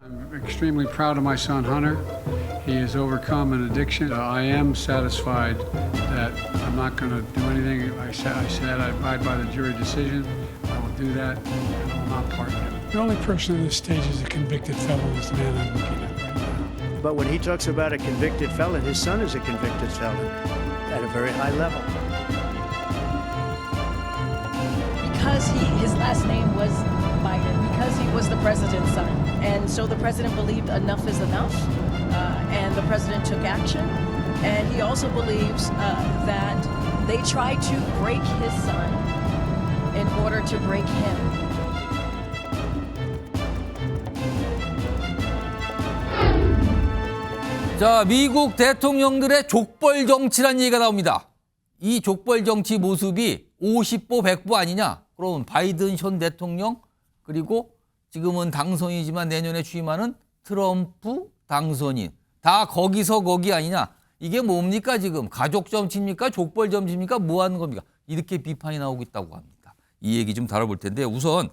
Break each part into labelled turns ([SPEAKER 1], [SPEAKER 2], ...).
[SPEAKER 1] I'm extremely proud of my son Hunter. He has overcome an addiction. I am satisfied that I'm not going to do anything. I said I abide by the jury decision. I will do that, and I will not pardon him.
[SPEAKER 2] The only person on this stage is a convicted felon is the man I'm looking at right now.
[SPEAKER 3] But when he talks about a convicted felon, his son is a convicted felon at a very high level.
[SPEAKER 4] Because his last name was Biden, because he was the president's son. And so the president believed enough is enough, and the president took action. And he also believes that they tried to break his son in order to break him.
[SPEAKER 5] 자, 미국 대통령들의 족벌 정치란 얘기가 나옵니다. 이 족벌 정치 모습이 50보 100보 아니냐? 그럼 바이든 현 대통령 그리고 지금은 당선이지만 내년에 취임하는 트럼프 당선인 다 거기서 거기 아니냐? 이게 뭡니까 지금? 가족 정치입니까? 족벌 정치입니까? 뭐 하는 겁니까? 이렇게 비판이 나오고 있다고 합니다. 이 얘기 좀 다뤄볼 텐데 우선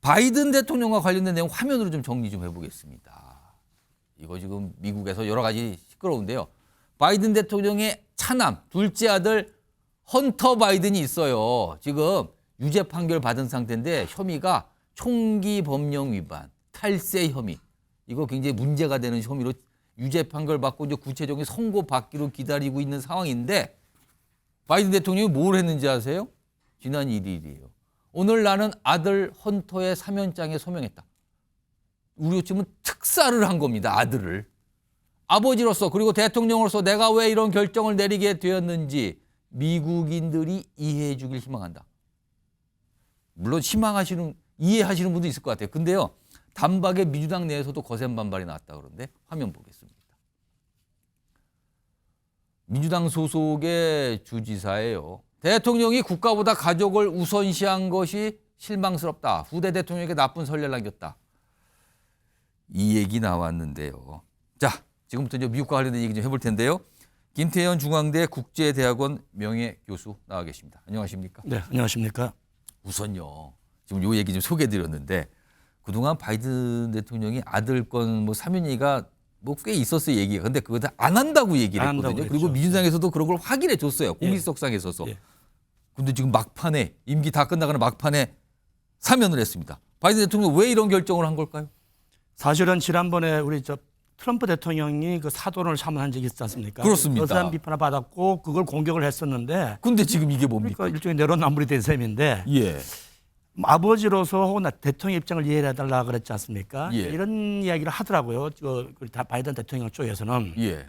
[SPEAKER 5] 바이든 대통령과 관련된 내용 화면으로 좀 정리 좀 해보겠습니다. 이거 지금 미국에서 여러 가지 시끄러운데요. 바이든 대통령의 차남, 둘째 아들 헌터 바이든이 있어요. 지금 유죄 판결 받은 상태인데 혐의가 총기 법령 위반, 탈세 혐의. 이거 굉장히 문제가 되는 혐의로 유죄 판결 받고 이제 구체적인 선고 받기로 기다리고 있는 상황인데 바이든 대통령이 뭘 했는지 아세요? 지난 1일이에요. 오늘 나는 아들 헌터의 사면장에 서명했다. 우리로 치면 특사를 한 겁니다. 아들을. 아버지로서 그리고 대통령으로서 내가 왜 이런 결정을 내리게 되었는지 미국인들이 이해해 주길 희망한다. 물론 이해하시는 분도 있을 것 같아요. 근데요. 단박에 민주당 내에서도 거센 반발이 나왔다 그러는데 화면 보겠습니다. 민주당 소속의 주지사예요. 대통령이 국가보다 가족을 우선시한 것이 실망스럽다. 후대 대통령에게 나쁜 선례를 남겼다. 이 얘기 나왔는데요. 자, 지금부터 이제 미국과 관련된 얘기 좀 해볼 텐데요. 김태현 중앙대 국제대학원 명예교수 나와 계십니다. 안녕하십니까?
[SPEAKER 6] 네, 안녕하십니까?
[SPEAKER 5] 우선요. 지금 요 얘기 좀 소개해드렸는데 그동안 바이든 대통령이 아들 건 뭐 사면 얘기가 뭐 꽤 있었어요 얘기가. 근데 그거 다 안 한다고 얘기를 했거든요. 그리고 민주당에서도 그런 걸 확인해 줬어요. 공식석상에 있어서. 근데 지금 막판에 임기 다 끝나가는 막판에 사면을 했습니다. 바이든 대통령 왜 이런 결정을 한 걸까요?
[SPEAKER 6] 사실은 지난번에 우리 트럼프 대통령이 그 사돈을 사면한 적이 있지 않습니까?
[SPEAKER 5] 그렇습니다.
[SPEAKER 6] 어떠한 비판을 받았고 그걸 공격을 했었는데.
[SPEAKER 5] 근데 지금 이게 뭡니까?
[SPEAKER 6] 그러니까 일종의 내로남불이 된 셈인데.
[SPEAKER 5] 예.
[SPEAKER 6] 아버지로서 혹은 대통령 입장을 이해해달라 그랬지 않습니까?
[SPEAKER 5] 예.
[SPEAKER 6] 이런 이야기를 하더라고요. 바이든 대통령 쪽에서는.
[SPEAKER 5] 예.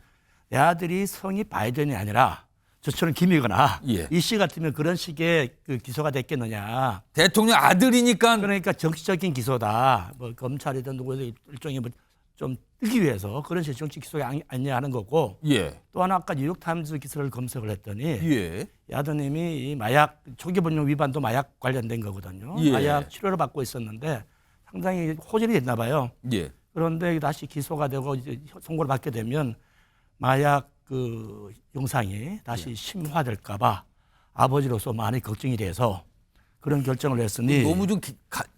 [SPEAKER 6] 내 아들이 성이 바이든이 아니라 저처럼 김이거나
[SPEAKER 5] 예.
[SPEAKER 6] 이 씨 같으면 그런 식의 그 기소가 됐겠느냐.
[SPEAKER 5] 대통령 아들이니까.
[SPEAKER 6] 그러니까 정치적인 기소다. 뭐 검찰이든 누구든 일종의 좀 뜨기 위해서 그런 식의 정치 기소가 아니냐 하는 거고.
[SPEAKER 5] 예.
[SPEAKER 6] 또 하나 아까 뉴욕타임즈 기사를 검색을 했더니
[SPEAKER 5] 예.
[SPEAKER 6] 이 아드님이 이 마약 총기법령 위반도 마약 관련된 거거든요.
[SPEAKER 5] 예.
[SPEAKER 6] 마약 치료를 받고 있었는데 상당히 호전이 됐나 봐요.
[SPEAKER 5] 예.
[SPEAKER 6] 그런데 다시 기소가 되고 이제 선고를 받게 되면 마약 그 영상이 다시 심화될까 봐 아버지로서 많이 걱정이 돼서 그런 결정을 했으니
[SPEAKER 5] 너무 좀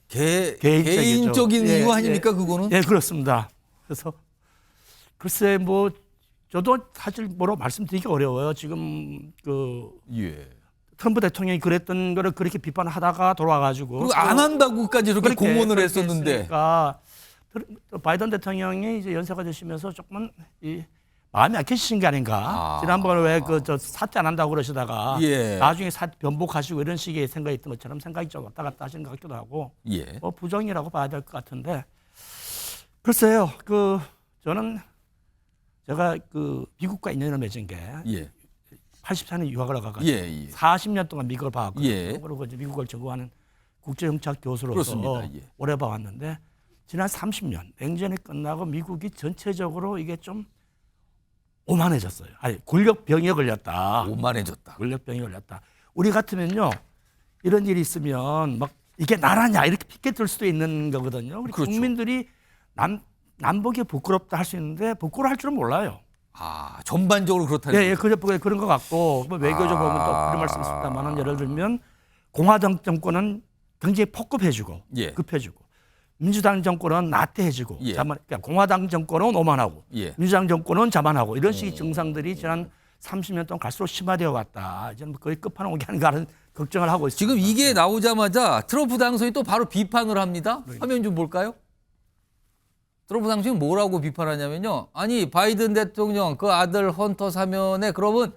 [SPEAKER 5] 개인적인 이유 아닙니까 그거는?
[SPEAKER 6] 네, 그렇습니다. 그래서 글쎄 뭐 저도 사실 뭐라고 말씀드리기 어려워요. 지금
[SPEAKER 5] 예.
[SPEAKER 6] 트럼프 대통령이 그랬던 거를 그렇게 비판하다가 돌아와가지고
[SPEAKER 5] 그리고 안 한다고까지 이렇게 공언을 했었는데.
[SPEAKER 6] 바이든 대통령이 이제 연세가 드시면서 조금은 마음이 약해지신 게 아닌가. 지난번에 왜 사퇴 안 한다고 그러시다가
[SPEAKER 5] 예.
[SPEAKER 6] 나중에 변복하시고 이런 식의 생각이 있던 것처럼 생각이 좀 왔다 갔다 하시는 것 같기도 하고.
[SPEAKER 5] 예.
[SPEAKER 6] 뭐 부정이라고 봐야 될 것 같은데. 글쎄요. 저는 제가 미국과 인연을 맺은 게
[SPEAKER 5] 예.
[SPEAKER 6] 84년에 유학을 가가지고
[SPEAKER 5] 예.
[SPEAKER 6] 40년 동안 미국을 봐왔거든요.
[SPEAKER 5] 예.
[SPEAKER 6] 그리고 이제 미국을 전공하는 국제정치학 교수로서
[SPEAKER 5] 그렇습니다. 예.
[SPEAKER 6] 오래 봐왔는데 지난 30년 냉전이 끝나고 미국이 전체적으로 이게 좀 오만해졌어요. 아니 권력병에 걸렸다.
[SPEAKER 5] 오만해졌다.
[SPEAKER 6] 권력병에 걸렸다. 우리 같으면요 이런 일이 있으면 막 이게 나라냐 이렇게 피켓 들 수도 있는 거거든요. 우리
[SPEAKER 5] 그렇죠.
[SPEAKER 6] 국민들이 남북이 부끄럽다 할 수 있는데 부끄러워할 줄은 몰라요.
[SPEAKER 5] 전반적으로 그렇다는
[SPEAKER 6] 예, 그런 것 같고 뭐 외교적 보면 또 그런 말씀 있습니다만 예를 들면 공화당 정권은 굉장히 폭급해주고
[SPEAKER 5] 예.
[SPEAKER 6] 급해주고 민주당 정권은 나태해지고
[SPEAKER 5] 예.
[SPEAKER 6] 그러니까 공화당 정권은 오만하고
[SPEAKER 5] 예.
[SPEAKER 6] 민주당 정권은 자만하고 이런 식의 증상들이 지난 30년 동안 갈수록 심화되어 왔다. 이제는 거의 끝판왕이 아닌가 하는 걱정을 하고 있습니다.
[SPEAKER 5] 지금 이게 나오자마자 트럼프 당선이 또 바로 비판을 합니다. 화면 좀 볼까요? 트럼프 당선이 뭐라고 비판하냐면요. 아니 바이든 대통령 그 아들 헌터 사면에 그러면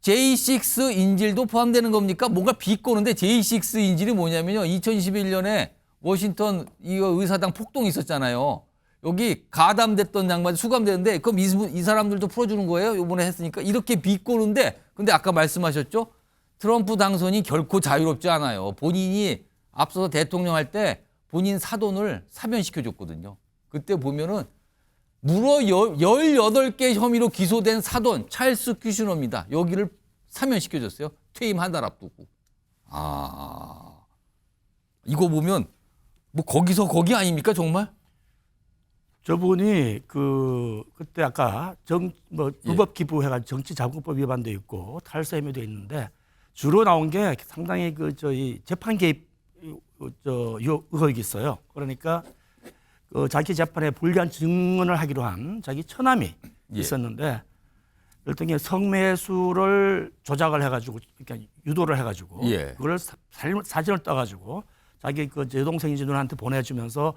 [SPEAKER 5] J6 인질도 포함되는 겁니까? 뭔가 비꼬는데 J6 인질이 뭐냐면요. 2021년에 워싱턴 이거 의사당 폭동이 있었잖아요. 여기 가담됐던 양반이 수감되는데 그럼 이 사람들도 풀어주는 거예요? 이번에 했으니까 이렇게 비꼬는데 근데 아까 말씀하셨죠? 트럼프 당선이 결코 자유롭지 않아요. 본인이 앞서서 대통령 할 때 본인 사돈을 사면시켜줬거든요. 그때 보면은 무려 18개 혐의로 기소된 사돈 찰스 큐시너입니다. 여기를 사면시켜줬어요. 퇴임 한 달 앞두고. 이거 보면 뭐 거기서 거기 아닙니까 정말?
[SPEAKER 6] 저분이 그때 아까 불법 기부해가 정치자금법 위반도 있고 탈세 혐의도 있는데 주로 나온 게 상당히 저희 재판 개입 의혹이 있어요. 그러니까 자기 재판에 불리한 증언을 하기로 한 자기 처남이 있었는데 일종의 성매수를 조작을 해가지고 그러니까 유도를 해가지고 그걸 사진을 떠가지고 자기 여동생인지 누나한테 보내주면서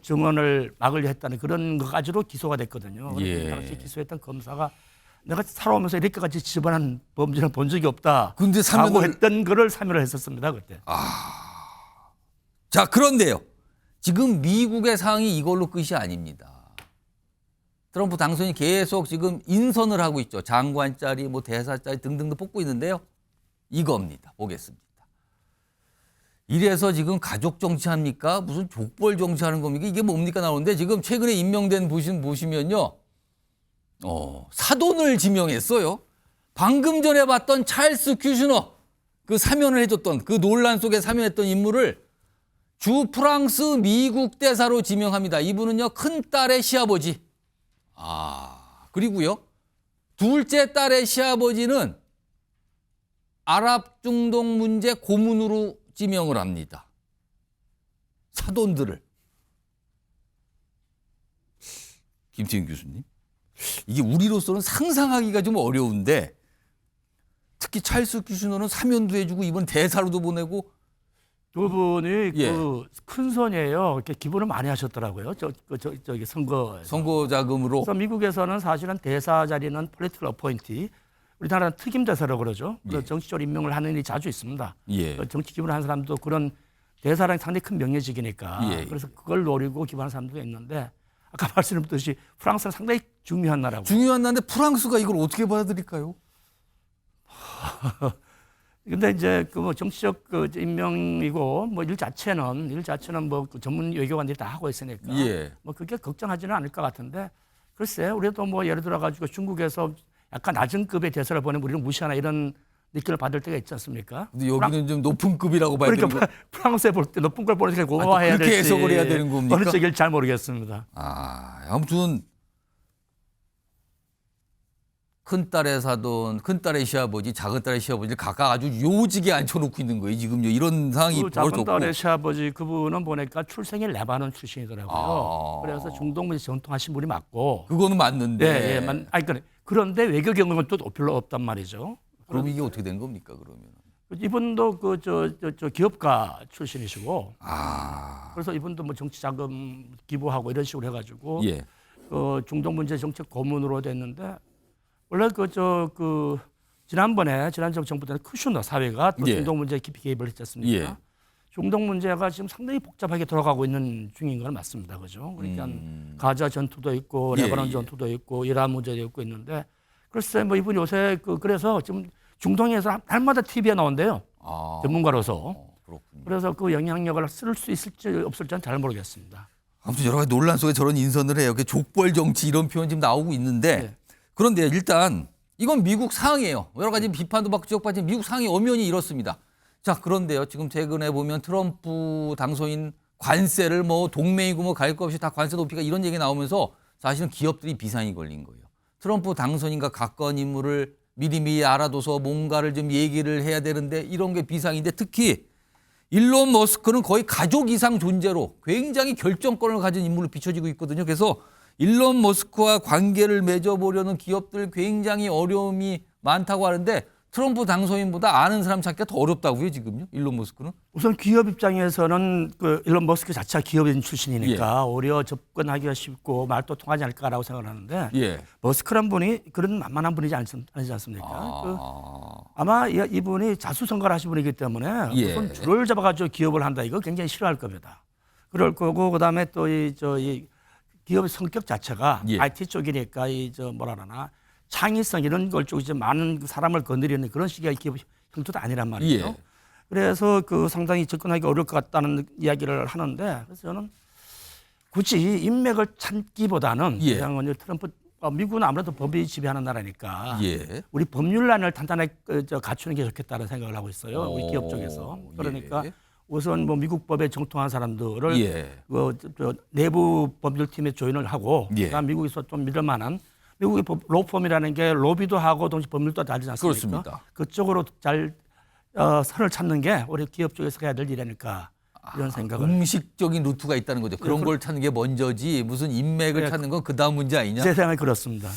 [SPEAKER 6] 증언을 막으려 했다는 그런 것까지도 기소가 됐거든요. 당시 기소했던 검사가 내가 살아오면서 이렇게까지 집안한 범죄를 본 적이 없다.
[SPEAKER 5] 근데
[SPEAKER 6] 라고 했던 거를 사면을 했었습니다 그때.
[SPEAKER 5] 자 그런데요. 지금 미국의 상황이 이걸로 끝이 아닙니다. 트럼프 당선이 계속 지금 인선을 하고 있죠. 장관 자리, 뭐 대사 자리 등등도 뽑고 있는데요. 이겁니다. 보겠습니다. 이래서 지금 가족 정치합니까? 무슨 족벌 정치하는 겁니까? 이게 뭡니까 나오는데 지금 최근에 임명된 보시면요. 사돈을 지명했어요. 방금 전에 봤던 찰스 큐시너 그 사면을 해줬던 그 논란 속에 사면했던 인물을 주 프랑스 미국 대사로 지명합니다. 이분은요 큰딸의 시아버지. 그리고요 둘째 딸의 시아버지는 아랍 중동 문제 고문으로 지명을 합니다. 사돈들을. 김태균 교수님, 이게 우리로서는 상상하기가 좀 어려운데 특히 찰스 큐시너는 사면도 해주고 이번 대사로도 보내고
[SPEAKER 6] 두 분이 큰 손이에요. 이렇게 기부를 많이 하셨더라고요. 저기
[SPEAKER 5] 선거 자금으로.
[SPEAKER 6] 그래서 미국에서는 사실은 대사 자리는 political appointee, 우리나라는 특임 대사라고 그러죠. 정치적으로 임명을 하는 일이 자주 있습니다. 정치 기부를 하는 사람도 그런 대사랑 상당히 큰 명예직이니까 그래서 그걸 노리고 기부하는 사람도 있는데 아까 말씀드렸듯이 프랑스는 상당히 중요한 나라고.
[SPEAKER 5] 중요한 나라인데 프랑스가 이걸 어떻게 받아들일까요?
[SPEAKER 6] 근데 이제 뭐 정치적 임명이고 뭐 일 자체는 뭐 전문 외교관들이 다 하고 있으니까 뭐 그게 걱정하지는 않을 것 같은데 글쎄 우리도 뭐 예를 들어 가지고 중국에서 약간 낮은 급의 대사를 보내면 우리는 무시하나 이런 느낌을 받을 때가 있지 않습니까?
[SPEAKER 5] 근데 여기는 좀 높은 급이라고 봐야 되는
[SPEAKER 6] 그러니까 프랑스에 볼 때 높은 걸 보내니까 고마워해야 될지
[SPEAKER 5] 그렇게 해석을 해야 되는 겁니까?
[SPEAKER 6] 어느 쪽일지 잘 모르겠습니다.
[SPEAKER 5] 아무튼 큰딸의 사돈, 큰딸의 시아버지, 작은딸의 시아버지를 각각 아주 요직에 앉혀놓고 있는 거예요. 지금요. 이런 상황이 벌어졌고.
[SPEAKER 6] 작은딸의 시아버지 그분은 보니까 출생이 레바논 출신이더라고요. 그래서 중동 문제 전통하신 분이 맞고.
[SPEAKER 5] 그거는 맞는데.
[SPEAKER 6] 그런데 외교 경험은 또 별로 없단 말이죠.
[SPEAKER 5] 그럼 이게 어떻게 된 겁니까 그러면?
[SPEAKER 6] 이분도 저 기업가 출신이시고. 그래서 이분도 뭐 정치 자금 기부하고 이런 식으로 해가지고 중동 문제 정책 고문으로 됐는데. 원래 지난 정부 때는 쿠슈너 사회가 또 중동 문제에 깊이 개입을 했지 않습니까? 중동 문제가 지금 상당히 복잡하게 돌아가고 있는 중인 건 맞습니다. 그죠? 그러니까 가자 전투도 있고 레바논 전투도 있고 이란 문제도 있고 있는데 글쎄 뭐 이분이 요새 그래서 지금 중동에서 날마다 TV에 나온대요. 전문가로서.
[SPEAKER 5] 그렇군요.
[SPEAKER 6] 그래서 그 영향력을 쓸 수 있을지 없을지는 잘 모르겠습니다.
[SPEAKER 5] 아무튼 여러 가지 논란 속에 저런 인선을 해요. 족벌 정치 이런 표현 지금 나오고 있는데 그런데 일단 이건 미국 상황이에요. 여러 가지 비판도 받고 지적받지만 미국 상황이 엄연히 이렇습니다. 자, 그런데요. 지금 최근에 보면 트럼프 당선인 관세를 뭐 동맹이고 뭐 갈 것 없이 다 관세 높이가 이런 얘기 나오면서 사실은 기업들이 비상이 걸린 거예요. 트럼프 당선인과 가까운 인물을 미리 알아둬서 뭔가를 좀 얘기를 해야 되는데 이런 게 비상인데 특히 일론 머스크는 거의 가족 이상 존재로 굉장히 결정권을 가진 인물로 비춰지고 있거든요. 그래서 일론 머스크와 관계를 맺어보려는 기업들 굉장히 어려움이 많다고 하는데 트럼프 당선인보다 아는 사람 찾기가 더 어렵다고요, 지금요? 일론 머스크는?
[SPEAKER 6] 우선 기업 입장에서는 그 일론 머스크 자체가 기업인 출신이니까 오히려 접근하기가 쉽고 말도 통하지 않을까라고 생각을 하는데
[SPEAKER 5] 예.
[SPEAKER 6] 머스크란 분이 그런 만만한 분이지 아니지 않습니까? 아마 이분이 자수성가를 하신 분이기 때문에
[SPEAKER 5] 예.
[SPEAKER 6] 우선 줄을 잡아가지고 기업을 한다 이거 굉장히 싫어할 겁니다. 그럴 거고 그다음에 또 이 기업의 성격 자체가
[SPEAKER 5] 예.
[SPEAKER 6] IT 쪽이니까 뭐라 하나 창의성 이런 걸 쪽 이제 많은 사람을 건드리는 그런 식의 기업 형태도 아니란 말이죠.
[SPEAKER 5] 예.
[SPEAKER 6] 그래서 그 상당히 접근하기 어려울 것 같다는 이야기를 하는데 그래서 저는 굳이 인맥을 찾기보다는
[SPEAKER 5] 예.
[SPEAKER 6] 그냥 오늘 트럼프 미국은 아무래도 법이 지배하는 나라니까
[SPEAKER 5] 예.
[SPEAKER 6] 우리 법률란을 단단하게 갖추는 게 좋겠다는 생각을 하고 있어요. 우리 기업 쪽에서. 그러니까
[SPEAKER 5] 예.
[SPEAKER 6] 우선 뭐 미국 법에 정통한 사람들을
[SPEAKER 5] 예.
[SPEAKER 6] 저 내부 법률팀에 조인을 하고
[SPEAKER 5] 예.
[SPEAKER 6] 그다음 미국에서 좀 믿을 만한 미국의 로펌이라는 게 로비도 하고 동시에 법률도 다르지 않습니까?
[SPEAKER 5] 그렇습니다.
[SPEAKER 6] 그쪽으로 잘 선을 찾는 게 우리 기업 쪽에서 해야 될 일이니까 이런 생각을.
[SPEAKER 5] 공식적인 루트가 있다는 거죠. 그런 걸 찾는 게 먼저지 무슨 인맥을
[SPEAKER 6] 예.
[SPEAKER 5] 찾는 건 그 다음 문제 아니냐?
[SPEAKER 6] 제 생각이 그렇습니다.